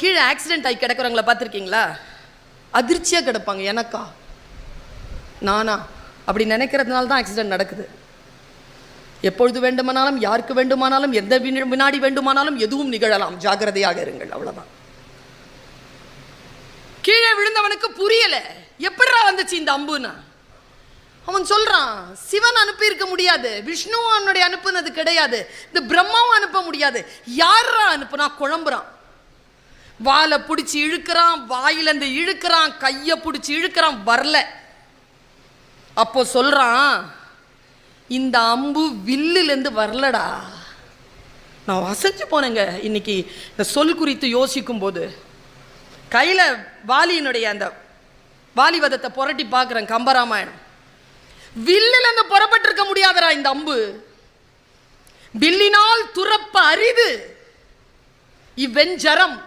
கீழே ஆக்சிடென்ட் ஆகி கிடக்குறவங்கள பார்த்துருக்கீங்களா? அதிர்ச்சியாக கிடப்பாங்க. எனக்கா, நானா அப்படி நினைக்கிறதுனால தான் ஆக்சிடென்ட் நடக்குது. எப்பொழுது வேண்டுமானாலும், யாருக்கு வேண்டுமானாலும், எந்த வினாடி வேண்டுமானாலும் எதுவும் நிகழலாம். ஜாகிரதையாக இருங்கள், அவ்வளவுதான். கீழே விழுந்தவனுக்கு புரியல, எப்படிரா வந்துச்சு இந்த அம்புன்னு. அவன் சொல்றான், சிவன் அனுப்பி இருக்க முடியாது, விஷ்ணுவும் அவனுடைய அனுப்புனது கிடையாது, இந்த பிரம்மாவும் அனுப்ப முடியாது, யாரா அனுப்புனா? குழம்புறான். வாலை பிடிச்சி இழுக்கிறான், வாயிலிருந்து இழுக்கிறான், கையை பிடிச்சி இழுக்கிறான், வரல. அப்போ சொல்றான், இந்த அம்பு வில்லிலிருந்து வரலடா. நான் அசைஞ்சு போனேங்க இன்னைக்கு இந்த சொல் குறித்து யோசிக்கும் போது. கையில் வாலியினுடைய அந்த வாலிவதத்தை புரட்டி பார்க்குறேன், கம்பராமாயணம். வில்லிலிருந்து புறப்பட்டிருக்க முடியாதரா இந்த அம்பு. வில்லினால் துறப்ப அரிது இவ்வெஞ்சரம்.